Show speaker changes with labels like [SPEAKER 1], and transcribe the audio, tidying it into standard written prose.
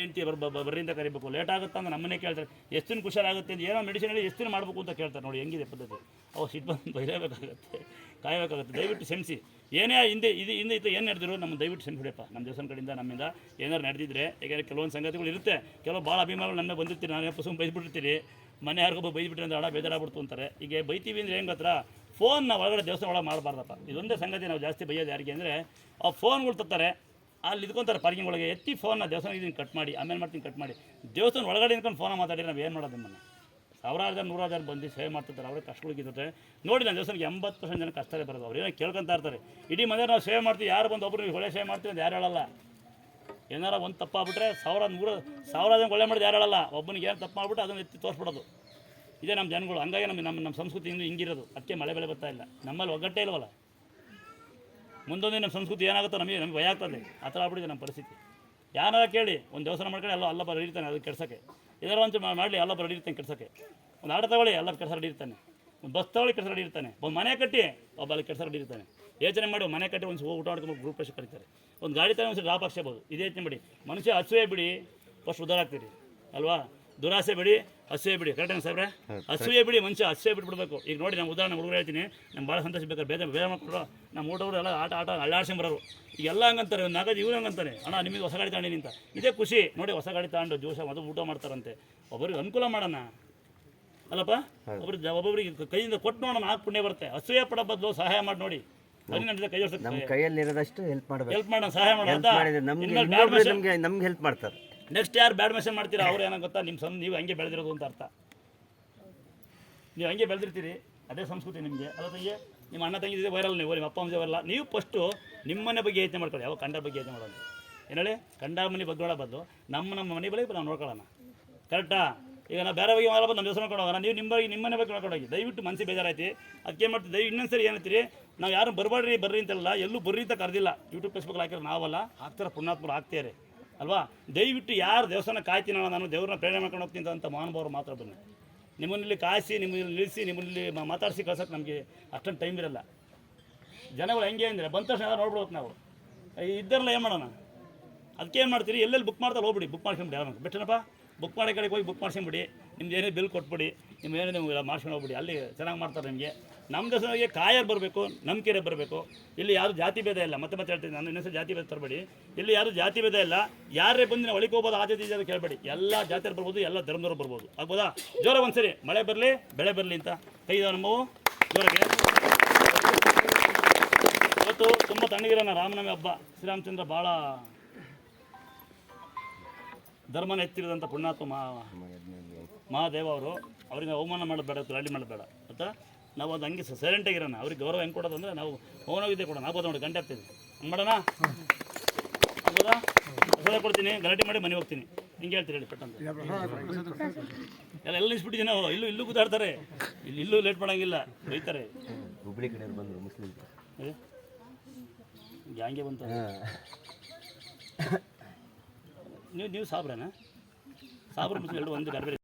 [SPEAKER 1] ಹೆಂಡತಿ ಬರ್ರಿ ಅಂತ ಕರಿಬೇಕು. ಲೇಟ್ ಆಗುತ್ತೆ ಅಂತ ನಮ್ಮನ್ನೇ ಕೇಳ್ತಾರೆ, ಎಷ್ಟು ದಿನ ಖುಷಿಯಾಗುತ್ತೆ ಅಂತ. ಏನೋ ಮೆಡಿಸಿನ್ ಹೇಳಿ ಎಷ್ಟು ದಿನ ಮಾಡಬೇಕು ಅಂತ ಕೇಳ್ತಾರೆ. ನೋಡಿ ಹೆಂಗಿದೆ ಪದ್ಧತಿ. ಅವು ಸಿಟ್ಟು ಬಂದು ಬೈಲೇಬೇಕಾಗುತ್ತೆ, ಕಾಯಬೇಕಾಗುತ್ತೆ. ದಯವಿಟ್ಟು ಕ್ಷಮಿಸಿ. ಏನೇ ಹಿಂದೆ ಇತ್ತು ಏನು ನಡೆದಿರೋ ನಮ್ಮ ದಯವಿಟ್ಟು ಕ್ಷಮಿಸಿಬಿಡಪ್ಪ. ನಮ್ಮ ದೇವಸ್ಥಾನ ಕಡೆಯಿಂದ ನಮ್ಮಿಂದ ಏನಾದ್ರು ನಡೆದಿದ್ರೆ, ಯಾಕೆಂದರೆ ಕೆಲವೊಂದು ಸಂಗತಿಗಳು ಇರುತ್ತೆ. ಕೆಲವು ಭಾಳ ಅಭಿಮಾನಗಳು ನನ್ನ ಬಂದಿರ್ತೀನಿ, ನಾನು ಪುಸುಮ್ ಬೈದ್ಬಿಟ್ಟಿರ್ತೀನಿ. ಮನೆ ಯಾರಿಗೊಬ್ಬ ಬೈದ್ಬಿಟ್ರೆ ಅಂತ ಹಣ ಬೇಜಾರಾಗ್ಬಿಡ್ತು ಅಂತಾರೆ. ಈಗ ಬೈತೀವಿ ಅಂದರೆ ಹೆಂಗೆ ಹತ್ರ ಫೋನ್ ನಾವು ಒಳಗಡೆ ದೇವಸ್ಥಾನ ಒಳಗೆ ಮಾಡಬಾರ್ದಪ್ಪ. ಇದೊಂದೇ ಸಂಗತಿ ನಾವು ಜಾಸ್ತಿ ಬೈಯೋದು ಯಾರಿಗೆ ಅಂದರೆ, ಆ ಫೋನ್ಗಳು ತರ್ತಾರೆ, ಅಲ್ಲಿ ಇದ್ಕೊಂತಾರೆ ಪಾರ್ಕಿಂಗ್ ಒಳಗೆ. ಎತ್ತಿ ಫೋನ್ನ ದೇವಸ್ಥಾನ ಇದನ್ನು ಕಟ್ ಮಾಡಿ, ಆಮೇಲೆ ಮಾಡ್ತೀನಿ ಕಟ್ ಮಾಡಿ. ದೇವಸ್ಥಾನ ಒಳಗಡೆ ನಿಂತ್ಕೊಂಡು ಫೋನ ಮಾತಾಡಿ ನಾವು ಏನು ಮಾಡೋದು? ನಮ್ಮನ್ನು ಸಾವಿರಾರು ಜನ 100,000 ಜನ ಬಂದು ಸೇವೆ ಮಾಡ್ತಿರ್ತಾರೆ. ಅವ್ರಿಗೆ ಕಷ್ಟಗಳಿಗಿರುತ್ತೆ ನೋಡಿ. ನನ್ನ ದೇವಸ್ಥಾನಕ್ಕೆ 80% ಜನ ಕಷ್ಟನೇ ಬರೋದು. ಅವ್ರು ಏನೋ ಕೇಳ್ಕೊತಾ ಇರ್ತಾರೆ. ಇಡೀ ಮನೆ ನಾವು ಸೇವೆ ಮಾಡ್ತೀವಿ, ಯಾರು ಬಂದು ಒಬ್ಬರು ಒಳ್ಳೆ ಸೇವೆ ಮಾಡ್ತೀವಿ ಅಂತ ಯಾರು ಹೇಳಲ್ಲ. ಏನಾರ ಒಂದು ತಪ್ಪಾಗ್ಬಿಟ್ರೆ 1,000 ಜನ ಒಳ್ಳೆ ಮಾಡಿದ್ದು ಯಾರು ಹೇಳಲ್ಲ. ಒಬ್ಬನಿಗೆ ಏನು ತಪ್ಪು ಮಾಡಿಬಿಟ್ಟು ಅದನ್ನು ಎತ್ತಿ ತೋರಿಸ್ಬಿಡೋದು. ಇದೇ ನಮ್ಮ ಜನಗಳು. ಹಂಗಾಗಿ ನಮ್ಮ ಸಂಸ್ಕೃತಿ ಇನ್ನೂ ಹಿಂಗಿರೋದು. ಅದಕ್ಕೆ ಮಳೆ ಬೆಳೆ ಬರ್ತಾ ಇಲ್ಲ. ನಮ್ಮಲ್ಲಿ ಒಗ್ಗಟ್ಟೇ ಇಲ್ವಲ್ಲ. ಮುಂದೊಂದೇ ನಮ್ಮ ಸಂಸ್ಕೃತಿ ಏನಾಗುತ್ತೋ ನಮಗೆ ಭಯ ಆಗ್ತದೆ. ಆ ಥರ ಆಗ್ಬಿಟ್ಟಿದೆ ನಮ್ಮ ಪರಿಸ್ಥಿತಿ. ಯಾರಾರ ಕೇಳಿ ಒಂದು ದೇವಸ್ಥಾನ ಮಾಡ್ಕೊಂಡು ಅಲ್ಲ ಬರ ಹಿಡಿತಾನೆ ಅದು ಕೆಡ್ಸೋಕ್ಕೆ. ಏನಾರು ಒಂದು ಮಾಡಲಿ ಎಲ್ಲ ಬರ ಹಿಡಿತಾನೆ ಕೆಡ್ಸೋಕ್ಕೆ. ಒಂದು ಆಟ ತಗೊಳ್ಳಿ ಎಲ್ಲ ಕೆಡ್ಸ ಹಿಡಿರ್ತಾನೆ. ಒಂದು ಬಸ್ ತಗೊಳ್ಳಿ ಕೆಡ್ಸ ಹಿಡಿರ್ತಾನೆ. ಒಂದು ಮನೆ ಕಟ್ಟಿ ಒಬ್ಬ ಅಲ್ಲಿ ಕೆಡ್ಸ ಹಿಡಿರ್ತಾನೆ. ಯೋಚನೆ ಮಾಡಿ ಮನೆ ಕಟ್ಟಿ ಒಂದು ಊಟ ಮಾಡ್ಕೊಂಡು ಗ್ರೂಪ್ ಪ್ರಶ್ನೆ ಕರೀತಾರೆ. ಒಂದು ಗಾಡಿ ತಗೊಂಡು ಒಂದು ಡ್ರಾಪ್ ಹಾಕ್ಸ್ಬೋದು. ಇದೇ ಯೋಚನೆ ಮಾಡಿ. ಮನುಷ್ಯ ಹಸುವೆ ಬಿಡಿ ಫಸ್ಟ್ ಉದ್ದಾರ ಆಗ್ತೀರಿ ಅಲ್ವಾ. ದುರಾಸೆ ಬಿಡಿ, ಹಸುವೆ ಬಿಡಿ. ಕರೆಕ್ಟಾಗಿ ಸಾಬ್ರೆ? ಹಸುವೆ ಬಿಡಿ, ಮನುಷ್ಯ ಹಸುವೆ ಬಿಟ್ಬಿಡ್ಬೇಕು. ಈಗ ನೋಡಿ ನಮ್ಮ ಉದಾಹರಣೆ ಹುಡುಗರು ಹೇಳ್ತೀನಿ, ನಮ್ಗೆ ಭಾಳ ಸಂತೋಷ ಬೇಕಾದ್ರೆ ಬೇರೆ ಮಾಡ್ಕೊಡ್ರು. ನಮ್ಮ ಊಟವರು ಎಲ್ಲ ಆಟ ಅಳ್ಳಾಡ್ಸ್ಕೊಂಬರೋರು. ಈಗ ಎಲ್ಲ ಹಂಗಂತಾರೆ. ಒಂದು ನಾಲ್ಕು ಇವ್ರು ಹಂಗಂತಾನೆ, ಅಣ್ಣ ನಿಮಗೆ ಹೊಸ ಗಾಡಿ ತಗೊಂಡು ನಿಂತ. ಇದೇ ಖುಷಿ ನೋಡಿ. ಹೊಸ ಗಾಡಿ ತಗೊಂಡು ಜೋಶ ಅದು ಊಟ ಮಾಡ್ತಾರಂತೆ. ಒಬ್ಬರಿಗೆ ಅನುಕೂಲ ಮಾಡೋಣ ಅಲ್ಲಪ್ಪ. ಒಬ್ಬೊಬ್ಬರಿಗೆ ಕೈಯಿಂದ ಕೊಟ್ಟು ನೋಡೋಣ, ನಾಲ್ಕು ಪುಣ್ಯ ಬರುತ್ತೆ. ಹಸುವೆ ಪಡ ಬದಲು ಸಹಾಯ ಮಾಡಿ ನೋಡಿ. ಕೈ
[SPEAKER 2] ಕೈಯಲ್ಲಿರೋದಷ್ಟು ಹೆಲ್ಪ್
[SPEAKER 1] ಮಾಡೋಣ, ಸಹಾಯ ಮಾಡೋಣ.
[SPEAKER 2] ನಮ್ಗೆ ಹೆಲ್ಪ್ ಮಾಡ್ತಾರೆ.
[SPEAKER 1] ನೆಕ್ಸ್ಟ್ ಯಾರು ಬ್ಯಾಡ್ ಮೆಸೇಜ್ ಮಾಡ್ತೀರಾ ಅವ್ರು ಏನೋ ಗೊತ್ತಾ, ನೀವು ಹಂಗೆ ಬೆಳೆದಿರೋದು ಅಂತ ಅರ್ಥ. ನೀವು ಹಂಗೆ ಬೆಳೆದಿರ್ತೀರಿ, ಅದೇ ಸಂಸ್ಕೃತಿ ನಿಮಗೆ. ಅಲ್ಲ ತಂಗಿ, ನಿಮ್ಮ ಅಣ್ಣ ತಂಗಿದ್ರೆ ವೈರಲ್, ನೀವು ನಿಮ್ಮ ಅಪ್ಪ ಅಮ್ಮ ವೈರಲ್ಲ. ನೀವು ಫಸ್ಟು ನಿಮ್ಮನೆ ಬಗ್ಗೆ ಯೋಚನೆ ಮಾಡ್ಕೊಳ್ಳಿ. ಯಾವ ಕಂಡ ಬಗ್ಗೆ ಯೋಚನೆ ಮಾಡೋದು ಏನು ಹೇಳಿ. ಕಂಡ ಮನೆ ಬಗ್ಗೆ ನೋಡೋ ಬದಲು ನಮ್ಮ ಮನೆ ಬಗ್ಗೆ ನಾವು ನೋಡ್ಕೊಳ್ಳೋಣ. ಕರೆಕ್ಟಾ? ಈಗ ನಾವು ಬೇರೆ ಬಗ್ಗೆ ಮಾಡಬಾರ್ದು, ನಮ್ಮ ದೇವಸ್ಥಾನ ನೋಡ್ಕೊಂಡು ಹೋಗೋಣ. ನೀವು ನಿಮ್ಮನೆ ಬಗ್ಗೆ ನೋಡ್ಕೊಂಡು ಹೋಗಿ. ದಯವಿಟ್ಟು ಮನಸ್ಸಿಗೆ ಬೇಜಾರಾಯ್ತು. ಅದಕ್ಕೆ ಏನು ಮಾಡ್ತೀವಿ, ಇನ್ನೊಂದು ಸರಿ ಏನಂತೀರಿ, ನಾವು ಯಾರು ಬರ್ರಿ ಅಂತಲ್ಲ, ಎಲ್ಲೂ ಬರ್ರಿ ಅಂತ ಕರೆದಿಲ್ಲ. ಯೂಟ್ಯೂಬ್ ಫೇಸ್ಬುಕ್ ಹಾಕಿರೋ ನಾವಲ್ಲ, ಹಾಕ್ತಾರೆ ಪುಣ್ಯಾತ್ಮರು ಹಾಕ್ತಾರೆ ಅಲ್ವಾ. ದಯವಿಟ್ಟು ಯಾರು ದೇವಸ್ಥಾನ ಕಾಯ್ತೀನೋ, ನಾನು ದೇವ್ರನ್ನ ಪ್ರೇರಣೆ ಮಾಡ್ಕೊಂಡು ಹೋಗ್ತೀನಿ ಅಂತ ಮಹಾನುಭಾವರು ಮಾತ್ರ ಬನ್ನಿ. ನಿಮ್ಮಲ್ಲಿ ಕಾಯಿಸಿ, ನಿಮ್ಮಲ್ಲಿ ನಿಲ್ಲಿಸಿ, ನಿಮ್ಮಲ್ಲಿ ಮಾತಾಡಿಸಿ ಕಳ್ಸೋಕ್ಕೆ ನಮಗೆ ಅಷ್ಟೊಂದು ಟೈಮ್ ಇರಲ್ಲ. ಜನಗಳು ಹೆಂಗೆ ಅಂದರೆ ಬಂದ ತಕ್ಷಣ ನೋಡ್ಬಿಡ್ಬೇಕು ನಾವು. ಇದ್ದಾರಲ್ಲ ಏನು ಮಾಡೋಣ. ಅದಕ್ಕೆ ಏನು ಮಾಡ್ತೀರಿ, ಎಲ್ಲೆಲ್ಲಿ ಬುಕ್ ಮಾಡ್ತಾರೆ ಹೋಗ್ಬಿಡಿ. ಬುಕ್ ಮಾಡ್ಕೊಂಬಿಡಿ. ಯಾರು ಬಿಟ್ಟನಪ್ಪ ಬುಕ್ ಮಾಡೋ ಕಡೆಗೆ ಹೋಗಿ ಬುಕ್ ಮಾಡ್ಸ್ಕೊಂಬಿಡಿ. ನಿಮ್ದು ಏನೇ ಬಿಲ್ ಕೊಟ್ಬಿಡಿ, ನಿಮ್ಮೇನೇ ನೀವು ಮಾಡ್ಸ್ಕೊಂಡು ಹೋಗ್ಬಿಡಿ. ಅಲ್ಲಿ ಚೆನ್ನಾಗಿ ಮಾಡ್ತಾರೆ ನಿಮಗೆ. ನಮ್ಮ ದೇಶಕ್ಕೆ ಕಾಯರ್ ಬರಬೇಕು, ನಂಬಿಕೆ ಬರಬೇಕು. ಇಲ್ಲಿ ಯಾರು ಜಾತಿ ಭೇದ ಇಲ್ಲ. ಮತ್ತೆ ಹೇಳ್ತೀನಿ, ನಾನು ಇನ್ನೊಂದು ಜಾತಿ ಭೇದ ತರಬೇಡಿ. ಇಲ್ಲಿ ಯಾರು ಜಾತಿ ಭೇದ ಇಲ್ಲ. ಯಾರೇ ಬಂದು ನಾವು ಒಳಗೆ ಹೋಗ್ಬೋದು, ಆದ್ಯತೆ ಇದೆ ಕೇಳಬೇಡಿ. ಎಲ್ಲ ಜಾತಿಯರು ಬರ್ಬೋದು, ಎಲ್ಲ ಧರ್ಮದವರು ಬರ್ಬೋದು. ಆಗ್ಬೋದಾ? ಜೋರ ಒಂದ್ಸರಿ ಮಳೆ ಬರಲಿ ಬೆಳೆ ಬರಲಿ ಅಂತ ಕೈ ಇದಾವೆ ನಮ್ಮವು ಜೋರಕ್ಕೆ. ಇವತ್ತು ತುಂಬ ತಣ್ಣಗಿರೋಣ. ರಾಮನವಮಿ ಹಬ್ಬ. ಶ್ರೀರಾಮಚಂದ್ರ ಭಾಳ ಧರ್ಮನ ಎತ್ತಿರೋದಂಥ ಪುಣ್ಯಾತ್ಮ ಮಹಾದೇವ ಅವರು. ಅವ್ರಿಗೆ ಅವಮಾನ ಮಾಡೋದು ಬೇಡ, ಗಾಳಿ ಮಾಡೋದು ಬೇಡ ಅಂತ ನಾವು ಅದು ಹಂಗೆ ಸೈಲೆಂಟಾಗಿರೋಣ. ಅವ್ರಿಗೆ ಗೌರವ ಹೆಂಗೆ ಕೊಡೋದು ಅಂದರೆ ನಾವು ಮೌನವಿದ್ಯೆ ಕೊಡೋಣ. ಆಗ್ಬೋದು ನೋಡಿ, ಗಂಟೆ ಆಗ್ತೀವಿ ಹಂಗೆ ಮಾಡೋಣ. ಆಗ್ಬೋದಾ? ಹೊಸ ಕೊಡ್ತೀನಿ, ಗಲಾಟೆ ಮಾಡಿ ಮನೆ ಹೋಗ್ತೀನಿ. ಹಿಂಗೆ ಹೇಳ್ತೀರಿ ಹೇಳಿ ಪೆಟ್ಟಂತ ಎಲ್ಲ ನಿಲ್ಸ್ಬಿಟ್ಟಿದ್ದೀನಿ ನಾವು. ಇಲ್ಲೂ ಕೂತಾಡ್ತಾರೆ. ಇಲ್ಲೂ ಲೇಟ್ ಮಾಡೋಂಗಿಲ್ಲ, ಬೈತಾರೆ.
[SPEAKER 2] ಹುಬ್ಳಿ ಕಡೆ ಬಂದರು ಮುಸ್ಲಿಂ
[SPEAKER 1] ಹಂಗೆ ಬಂತ. ನೀವು ಸಾಬ್ರೇನಾ? ಸಾಬ್ರು ಮುಸ್ಲಿಂ ಎರಡು ಒಂದು ಬೇರೆ ಬೇರೆ